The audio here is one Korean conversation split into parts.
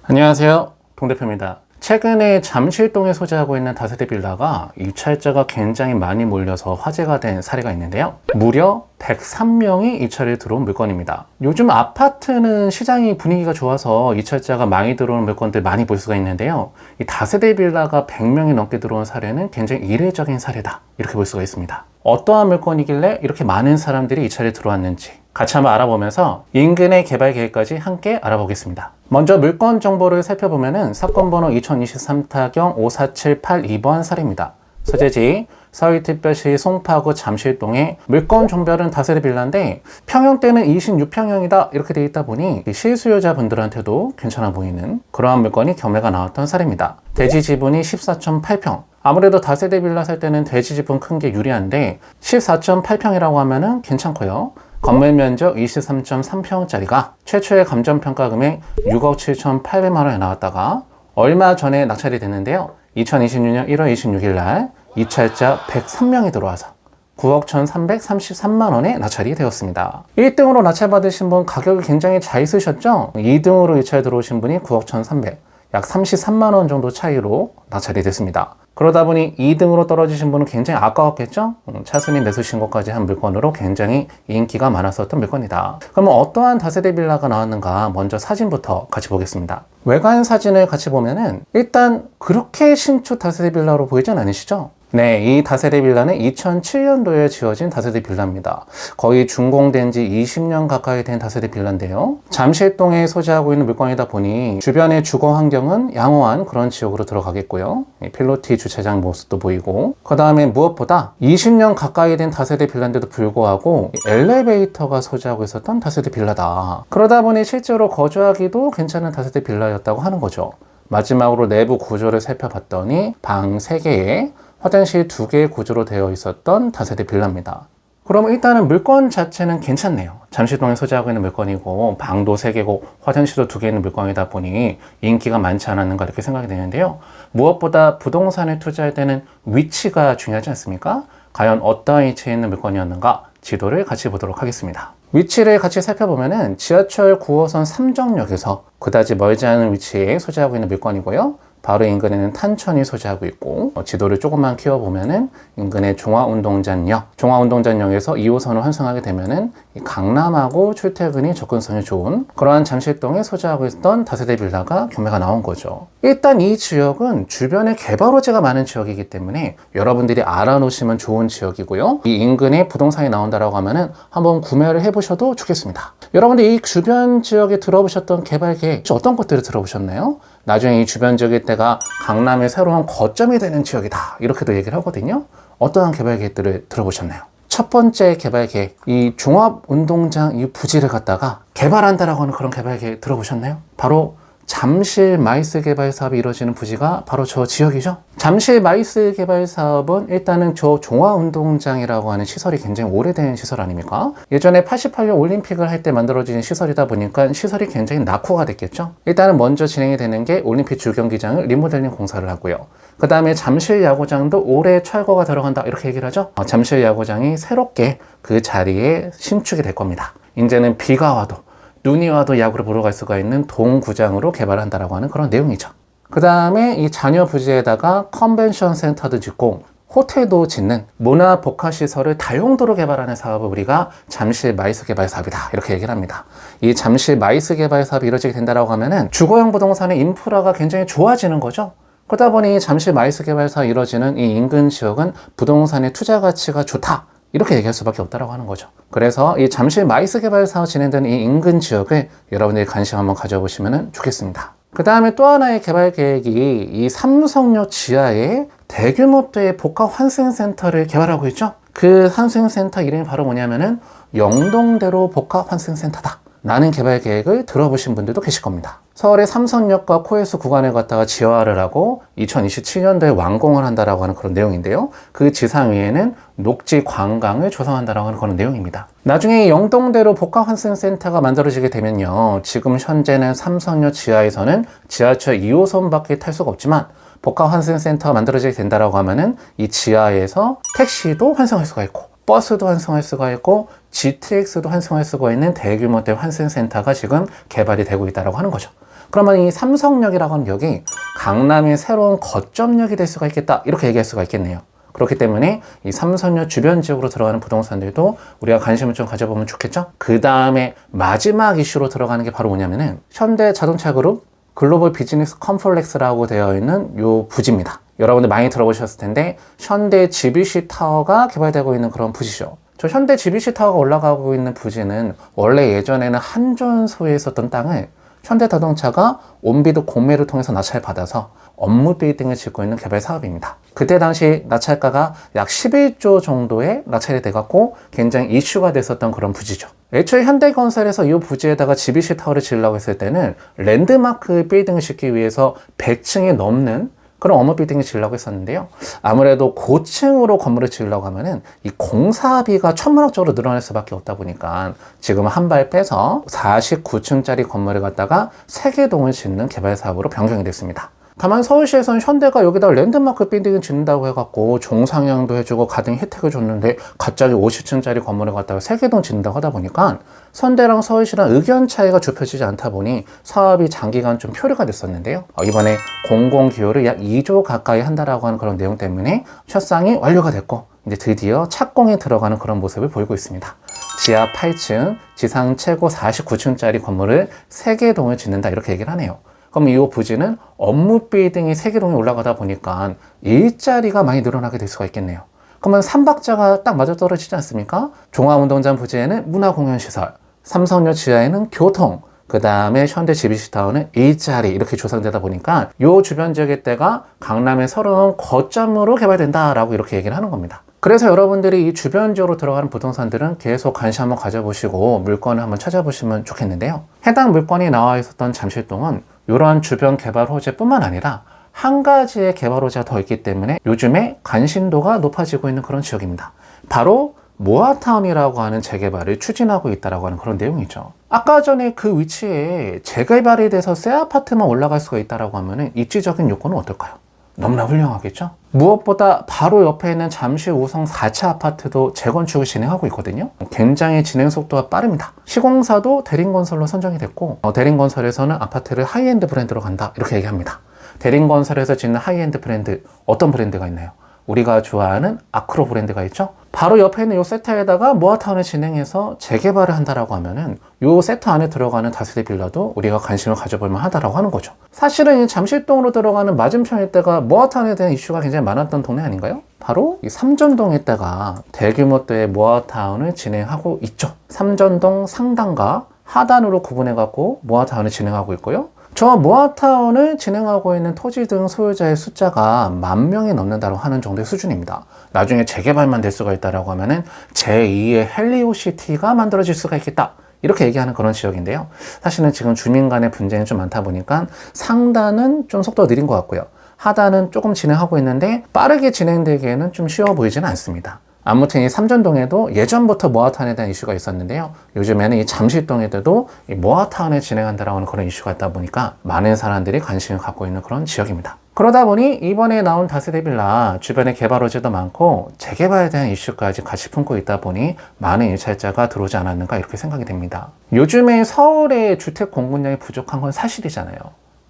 안녕하세요, 동대표입니다. 최근에 잠실동에 소재하고 있는 다세대 빌라가 입찰자가 굉장히 많이 몰려서 화제가 된 사례가 있는데요. 무려 103명이 입찰에 들어온 물건입니다. 요즘 아파트는 시장이 분위기가 좋아서 입찰자가 많이 들어오는 물건들 많이 볼 수가 있는데요. 이 다세대 빌라가 100명이 넘게 들어온 사례는 굉장히 이례적인 사례다, 이렇게 볼 수가 있습니다. 어떠한 물건이길래 이렇게 많은 사람들이 입찰에 들어왔는지 같이 한번 알아보면서 인근의 개발 계획까지 함께 알아보겠습니다. 먼저 물건 정보를 살펴보면은 사건 번호 2023-5478-2번 사례입니다. 소재지 서울특별시 송파구 잠실동의 물건 종별은 다세대 빌라인데 평형대는 26평형이다 이렇게 되어 있다 보니 실수요자분들한테도 괜찮아 보이는 그러한 물건이 경매가 나왔던 사례입니다. 대지 지분이 14.8평. 아무래도 다세대 빌라 살 때는 대지 지분 큰 게 유리한데 14.8평이라고 하면은 괜찮고요. 건물 면적 23.3평짜리가 최초의 감정평가 금액 6억 7,800만 원에 나왔다가 얼마 전에 낙찰이 됐는데요. 2026년 1월 26일 날 입찰자 103명이 들어와서 9억 1,333만 원에 낙찰이 되었습니다. 1등으로 낙찰받으신 분 가격이 굉장히 잘 쓰셨죠? 2등으로 입찰 들어오신 분이 9억 1,300, 약 33만 원 정도 차이로 낙찰이 됐습니다. 그러다 보니 2등으로 떨어지신 분은 굉장히 아까웠겠죠? 차순위 매수 신고까지 한 물건으로 굉장히 인기가 많았었던 물건이다. 그러면 어떠한 다세대 빌라가 나왔는가 먼저 사진부터 같이 보겠습니다. 외관 사진을 같이 보면은 일단 그렇게 신축 다세대 빌라로 보이진 않으시죠? 네, 이 다세대 빌라는 2007년도에 지어진 다세대 빌라입니다. 거의 준공된 지 20년 가까이 된 다세대 빌라인데요. 잠실동에 소재하고 있는 물건이다 보니 주변의 주거 환경은 양호한 그런 지역으로 들어가겠고요. 필로티 주차장 모습도 보이고, 그 다음에 무엇보다 20년 가까이 된 다세대 빌라인데도 불구하고 엘리베이터가 소재하고 있었던 다세대 빌라다. 그러다 보니 실제로 거주하기도 괜찮은 다세대 빌라였다고 하는 거죠. 마지막으로 내부 구조를 살펴봤더니 방 3개에 화장실 2개의 구조로 되어 있었던 다세대 빌라입니다. 그럼 일단은 물건 자체는 괜찮네요. 잠실동에 소재하고 있는 물건이고 방도 3개고 화장실도 2개 있는 물건이다 보니 인기가 많지 않았는가 이렇게 생각이 되는데요. 무엇보다 부동산에 투자할 때는 위치가 중요하지 않습니까? 과연 어떤 위치에 있는 물건이었는가 지도를 같이 보도록 하겠습니다. 위치를 같이 살펴보면은 지하철 9호선 삼정역에서 그다지 멀지 않은 위치에 소재하고 있는 물건이고요. 바로 인근에는 탄천이 소재하고 있고, 지도를 조금만 키워보면은 인근의 종화운동장역에서 2호선을 환승하게 되면은 강남하고 출퇴근이 접근성이 좋은 그러한 잠실동에 소재하고 있던 다세대 빌라가 경매가 나온 거죠. 일단 이 지역은 주변에 개발 호재가 많은 지역이기 때문에 여러분들이 알아놓으시면 좋은 지역이고요. 이 인근에 부동산이 나온다라고 하면은 한번 구매를 해보셔도 좋겠습니다. 여러분들 이 주변 지역에 들어보셨던 개발 계획 어떤 것들을 들어보셨나요? 나중에 이 주변 지역일 때가 강남의 새로운 거점이 되는 지역이다 이렇게도 얘기를 하거든요. 어떠한 개발 계획들을 들어보셨나요? 첫 번째 개발 계획, 이 종합운동장 이 부지를 갖다가 개발한다라고 하는 그런 개발 계획 들어보셨나요? 바로 잠실 마이스 개발 사업이 이루어지는 부지가 바로 저 지역이죠. 잠실 마이스 개발 사업은 일단은 저 종화운동장이라고 하는 시설이 굉장히 오래된 시설 아닙니까? 예전에 88년 올림픽을 할 때 만들어진 시설이다 보니까 시설이 굉장히 낙후가 됐겠죠. 일단은 먼저 진행이 되는 게 올림픽 주경기장을 리모델링 공사를 하고요. 그 다음에 잠실 야구장도 올해 철거가 들어간다 이렇게 얘기를 하죠. 잠실 야구장이 새롭게 그 자리에 신축이 될 겁니다. 이제는 비가 와도 눈이 와도 야구를 보러 갈 수가 있는 동구장으로 개발한다라고 하는 그런 내용이죠. 그 다음에 이 잔여 부지에다가 컨벤션 센터도 짓고 호텔도 짓는 문화복합시설을 다용도로 개발하는 사업을 우리가 잠실 마이스 개발 사업이다 이렇게 얘기를 합니다. 이 잠실 마이스 개발 사업이 이루어지게 된다라고 하면은 주거용 부동산의 인프라가 굉장히 좋아지는 거죠. 그러다 보니 잠실 마이스 개발 사업이 이루어지는 이 인근 지역은 부동산의 투자 가치가 좋다 이렇게 얘기할 수밖에 없다라고 하는 거죠. 그래서 이 잠실 마이스 개발 사업 진행되는 이 인근 지역을 여러분들이 관심 한번 가져보시면 좋겠습니다. 그 다음에 또 하나의 개발 계획이 이 삼성역 지하에 대규모도의 복합 환승센터를 개발하고 있죠. 그 환승센터 이름이 바로 뭐냐면은 영동대로 복합 환승센터다 라는 개발 계획을 들어보신 분들도 계실 겁니다. 서울의 삼성역과 코에스 구간을 갖다가 지하화를 하고 2027년도에 완공을 한다라고 하는 그런 내용인데요. 그 지상 위에는 녹지 관광을 조성한다라고 하는 그런 내용입니다. 나중에 영동대로 복합환승센터가 만들어지게 되면요. 지금 현재는 삼성역 지하에서는 지하철 2호선밖에 탈 수가 없지만 복합환승센터가 만들어지게 된다라고 하면은 이 지하에서 택시도 환승할 수가 있고 버스도 환승할 수가 있고 GTX도 환승할 수가 있는 대규모대 환승센터가 지금 개발이 되고 있다고 하는 거죠. 그러면 이 삼성역이라고 하는 역이 강남의 새로운 거점역이 될 수가 있겠다, 이렇게 얘기할 수가 있겠네요. 그렇기 때문에 이 삼성역 주변 지역으로 들어가는 부동산들도 우리가 관심을 좀 가져보면 좋겠죠. 그 다음에 마지막 이슈로 들어가는 게 바로 뭐냐면은 현대자동차그룹 글로벌 비즈니스 컴플렉스라고 되어 있는 요 부지입니다. 여러분들 많이 들어보셨을 텐데 현대 GBC 타워가 개발되고 있는 그런 부지죠. 저 현대 GBC 타워가 올라가고 있는 부지는 원래 예전에는 한전 소유에 있었던 땅을 현대자동차가 온비드 공매를 통해서 낙찰받아서 업무 빌딩을 짓고 있는 개발 사업입니다. 그때 당시 낙찰가가 약 11조 정도의 낙찰이 돼갖고 굉장히 이슈가 됐었던 그런 부지죠. 애초에 현대건설에서 이 부지에다가 GBC 타워를 지으려고 했을 때는 랜드마크 빌딩을 짓기 위해서 100층이 넘는 그런 업무 빌딩을 지으려고 했었는데요. 아무래도 고층으로 건물을 지으려고 하면은 이 공사비가 천문학적으로 늘어날 수밖에 없다 보니까 지금 한 발 빼서 49층짜리 건물을 갖다가 3개동을 짓는 개발 사업으로 변경이 됐습니다. 다만 서울시에서는 현대가 여기다 랜드마크 빌딩을 짓는다고 해갖고 종상향도 해주고 가등 혜택을 줬는데 갑자기 50층짜리 건물을 갖다가 3개동 짓는다고 하다 보니까 선대랑 서울시랑 의견 차이가 좁혀지지 않다 보니 사업이 장기간 좀 표류가 됐었는데요. 이번에 공공기여를 약 2조 가까이 한다라고 하는 그런 내용 때문에 첫상이 완료가 됐고 이제 드디어 착공에 들어가는 그런 모습을 보이고 있습니다. 지하 8층, 지상 최고 49층짜리 건물을 3개동을 짓는다, 이렇게 얘기를 하네요. 그럼 이 부지는 업무 빌딩이 3개동에 올라가다 보니까 일자리가 많이 늘어나게 될 수가 있겠네요. 그러면 3박자가 딱 맞아떨어지지 않습니까? 종합운동장 부지에는 문화공연시설, 삼성역 지하에는 교통, 그 다음에 현대 GBC 타워는 일자리, 이렇게 조성되다 보니까 이 주변 지역의 때가 강남의 새로운 거점으로 개발된다라고 이렇게 얘기를 하는 겁니다. 그래서 여러분들이 이 주변 지역으로 들어가는 부동산들은 계속 관심 한번 가져보시고 물건을 한번 찾아보시면 좋겠는데요. 해당 물건이 나와 있었던 잠실동은 이러한 주변 개발 호재뿐만 아니라 한 가지의 개발 호재가 더 있기 때문에 요즘에 관심도가 높아지고 있는 그런 지역입니다. 바로 모아타운이라고 하는 재개발을 추진하고 있다고 하는 그런 내용이죠. 아까 전에 그 위치에 재개발이 돼서 새 아파트만 올라갈 수가 있다고 하면 입지적인 요건은 어떨까요? 너무나 훌륭하겠죠? 무엇보다 바로 옆에 있는 잠실 우성 4차 아파트도 재건축을 진행하고 있거든요. 굉장히 진행 속도가 빠릅니다. 시공사도 대림건설로 선정이 됐고 대림건설에서는 아파트를 하이엔드 브랜드로 간다, 이렇게 얘기합니다. 대림건설에서 짓는 하이엔드 브랜드, 어떤 브랜드가 있나요? 우리가 좋아하는 아크로 브랜드가 있죠. 바로 옆에 있는 이 세터에다가 모아타운을 진행해서 재개발을 한다라고 하면은 이 세터 안에 들어가는 다세대 빌라도 우리가 관심을 가져볼 만하다라고 하는 거죠. 사실은 이 잠실동으로 들어가는 맞은편 일대가 모아타운에 대한 이슈가 굉장히 많았던 동네 아닌가요? 바로 이 삼전동 일대가 대규모대의 모아타운을 진행하고 있죠. 삼전동 상단과 하단으로 구분해 갖고 모아타운을 진행하고 있고요. 저 모아타운을 진행하고 있는 토지 등 소유자의 숫자가 10,000명이 넘는다고 하는 정도의 수준입니다. 나중에 재개발만 될 수가 있다라고 하면은 제2의 헬리오시티가 만들어질 수가 있겠다, 이렇게 얘기하는 그런 지역인데요. 사실은 지금 주민 간의 분쟁이 좀 많다 보니까 상단은 좀 속도가 느린 것 같고요. 하단은 조금 진행하고 있는데 빠르게 진행되기에는 좀 쉬워 보이지는 않습니다. 아무튼 이 삼전동에도 예전부터 모아타운에 대한 이슈가 있었는데요. 요즘에는 이 잠실동에도 이 모아타운을 진행한다라는 그런 이슈가 있다 보니까 많은 사람들이 관심을 갖고 있는 그런 지역입니다. 그러다 보니 이번에 나온 다세대 빌라 주변에 개발 호재도 많고 재개발에 대한 이슈까지 같이 품고 있다 보니 많은 일찰자가 들어오지 않았는가, 이렇게 생각이 됩니다. 요즘에 서울의 주택 공급량이 부족한 건 사실이잖아요.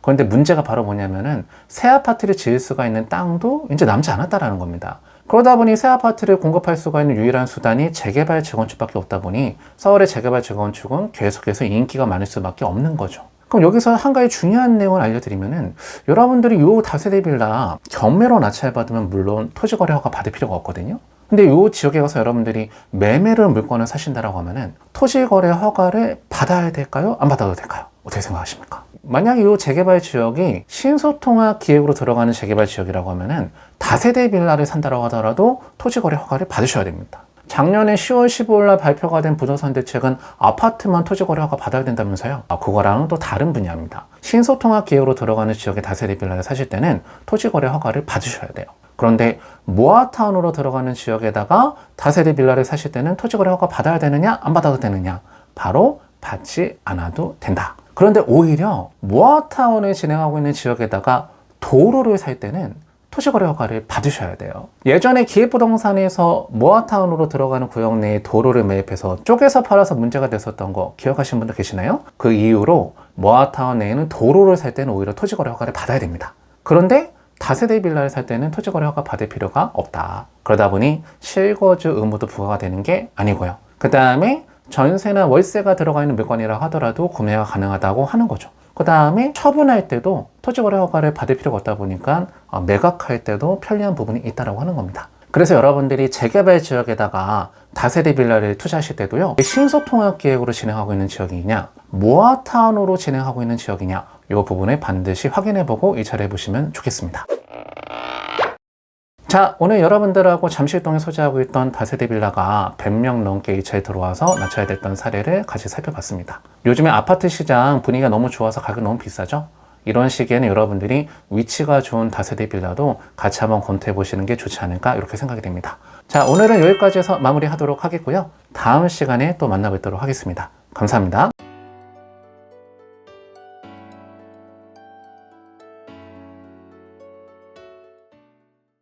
그런데 문제가 바로 뭐냐면은 새 아파트를 지을 수가 있는 땅도 이제 남지 않았다라는 겁니다. 그러다 보니 새 아파트를 공급할 수가 있는 유일한 수단이 재개발 재건축밖에 없다 보니 서울의 재개발 재건축은 계속해서 인기가 많을 수밖에 없는 거죠. 그럼 여기서 한 가지 중요한 내용을 알려드리면은 여러분들이 요 다세대 빌라 경매로 낙찰받으면 물론 토지거래 허가 받을 필요가 없거든요. 근데 요 지역에 가서 여러분들이 매매를 물건을 사신다라고 하면은 토지거래 허가를 받아야 될까요? 안 받아도 될까요? 어떻게 생각하십니까? 만약에 이 재개발 지역이 신소통화 기획으로 들어가는 재개발 지역이라고 하면은 다세대 빌라를 산다고 하더라도 토지거래 허가를 받으셔야 됩니다. 작년에 10월 15일 날 발표가 된 부동산 대책은 아파트만 토지거래 허가 받아야 된다면서요. 그거랑은 또 다른 분야입니다. 신소통화 기획으로 들어가는 지역의 다세대 빌라를 사실 때는 토지거래 허가를 받으셔야 돼요. 그런데 모아타운으로 들어가는 지역에다가 다세대 빌라를 사실 때는 토지거래 허가 받아야 되느냐, 안 받아도 되느냐? 바로 받지 않아도 된다. 그런데 오히려 모아타운을 진행하고 있는 지역에다가 도로를 살 때는 토지거래 허가를 받으셔야 돼요. 예전에 기획부동산에서 모아타운으로 들어가는 구역 내에 도로를 매입해서 쪼개서 팔아서 문제가 됐었던 거 기억하시는 분들 계시나요? 그 이후로 모아타운 내에는 도로를 살 때는 오히려 토지거래 허가를 받아야 됩니다. 그런데 다세대 빌라를 살 때는 토지거래 허가 받을 필요가 없다. 그러다 보니 실거주 의무도 부과가 되는 게 아니고요. 그 다음에 전세나 월세가 들어가 있는 물건이라 하더라도 구매가 가능하다고 하는 거죠. 그 다음에 처분할 때도 토지거래 허가를 받을 필요가 없다 보니까 매각할 때도 편리한 부분이 있다고 하는 겁니다. 그래서 여러분들이 재개발 지역에다가 다세대 빌라를 투자하실 때도요, 신속통합계획으로 진행하고 있는 지역이냐, 모아타운으로 진행하고 있는 지역이냐, 이 부분을 반드시 확인해보고 입찰해 보시면 좋겠습니다. 자, 오늘 여러분들하고 잠실동에 소재하고 있던 다세대 빌라가 100명 넘게 입찰에 들어와서 낮춰야 됐던 사례를 같이 살펴봤습니다. 요즘에 아파트 시장 분위기가 너무 좋아서 가격이 너무 비싸죠? 이런 시기에는 여러분들이 위치가 좋은 다세대 빌라도 같이 한번 검토해 보시는 게 좋지 않을까 이렇게 생각이 됩니다. 자, 오늘은 여기까지 해서 마무리하도록 하겠고요. 다음 시간에 또 만나뵙도록 하겠습니다. 감사합니다.